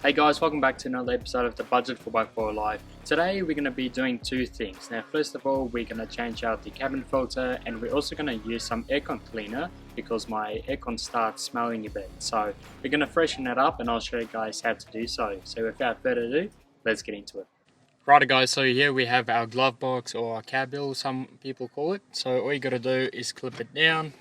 Hey guys, welcome back to another episode of the Budget 4x4 Live. Today we're going to be doing two things. Now first of all, we're going to change out the cabin filter, and we're also going to use some aircon cleaner because my aircon starts smelling a bit. So we're going to freshen it up and I'll show you guys how to do so. So without further ado, let's get into it. Right guys, so here we have our glove box, or our cab bill some people call it. So all you got to do is clip it down.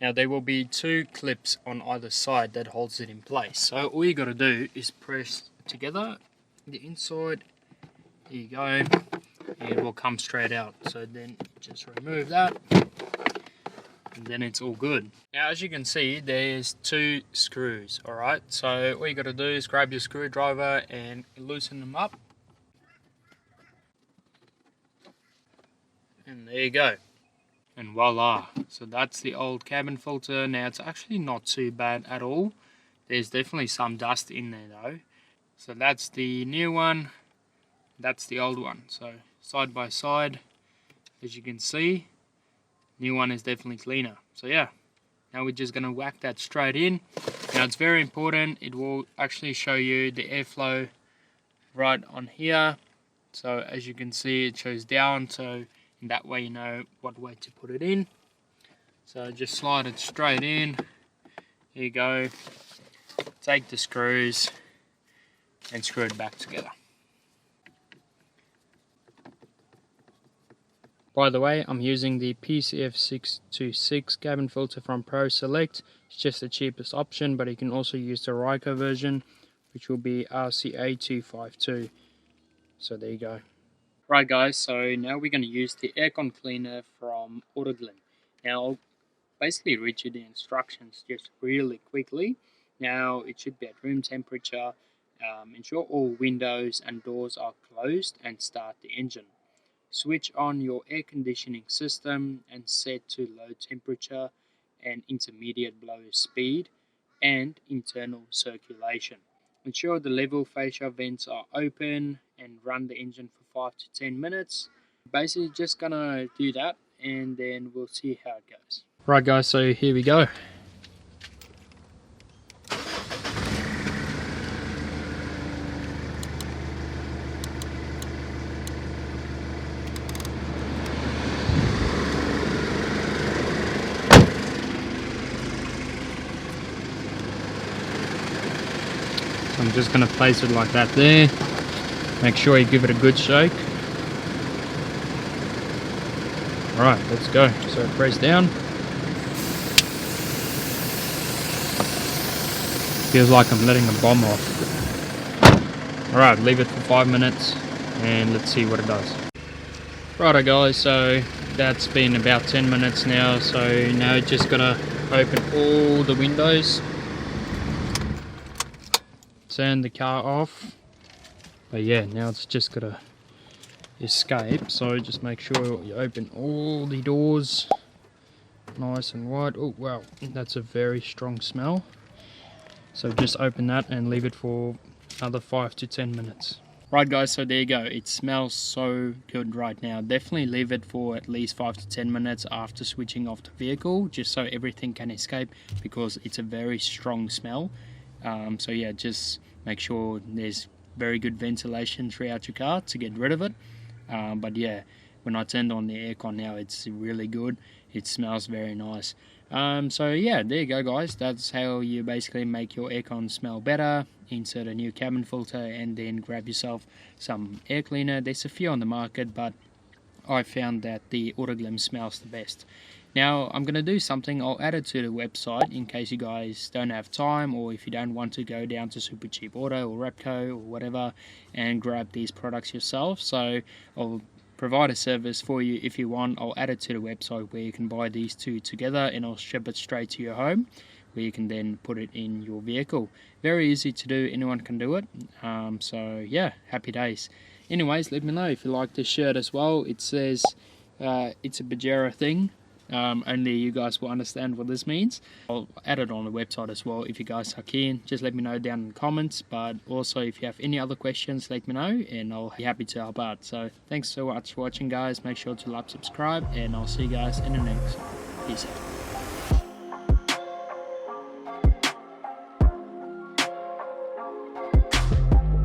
Now there will be two clips on either side that holds it in place. So all you got to do is press together the inside. Here you go, and it will come straight out. So then just remove that, and then it's all good. Now as you can see, there's two screws. All right, so all you got to do is grab your screwdriver and loosen them up, and there you go. And voila, so that's the old cabin filter. Now it's actually not too bad at all. There's definitely some dust in there though. So that's the new one, that's the old one. So side by side, as you can see, new one is definitely cleaner. So yeah, now we're just gonna whack that straight in. Now it's very important, it will actually show you the airflow right on here. So as you can see, it shows down, so and that way you know what way to put it in. So just slide it straight in. Here you go. Take the screws and screw it back together. By the way, I'm using the PCF626 cabin filter from Pro Select. It's just the cheapest option, but you can also use the Ryko version, which will be RCA252. So there you go. Right guys, so now we're going to use the aircon cleaner from Autoglym. Now I'll basically read you the instructions just really quickly. Now it should be at room temperature. Ensure all windows and doors are closed and start the engine. Switch on your air conditioning system and set to low temperature and intermediate blower speed and internal circulation. Ensure the level fascia vents are open and run the engine for 5 to 10 minutes. Basically just gonna do that and then we'll see how it goes. Right guys, so here we go. I'm just going to place it like that there. Make sure you give it a good shake. Alright, let's go. So press down. Feels like I'm letting a bomb off. Alright, leave it for 5 minutes and let's see what it does. Righto guys, so that's been about 10 minutes now. So now just got to open all the windows. Turn the car off, but yeah, now it's just gotta escape. So just make sure you open all the doors nice and wide. Oh wow, that's a very strong smell. So just open that and leave it for another 5 to 10 minutes. Right guys, so there you go. It smells so good right now. Definitely leave it for at least 5 to 10 minutes after switching off the vehicle, just so everything can escape, because it's a very strong smell. So yeah, just make sure there's very good ventilation throughout your car to get rid of it. But yeah, when I turned on the aircon now, it's really good. It smells very nice. So yeah, there you go guys. That's how you basically make your aircon smell better. Insert a new cabin filter and then grab yourself some air cleaner. There's a few on the market, but I found that the Autoglym smells the best. Now I'm going to do something. I'll add it to the website in case you guys don't have time, or if you don't want to go down to Super Cheap Auto or Repco or whatever and grab these products yourself. So I'll provide a service for you if you want. I'll add it to the website where you can buy these two together, and I'll ship it straight to your home where you can then put it in your vehicle. Very easy to do, anyone can do it. So yeah, happy days. Anyways, let me know if you like this shirt as well. It says it's a Pajero thing. Only you guys will understand what this means. I'll add it on the website as well if you guys are keen. Just let me know down in the comments, but also if you have any other questions, let me know and I'll be happy to help out. So thanks so much for watching guys. Make sure to like, subscribe, and I'll see you guys in the next. Peace out.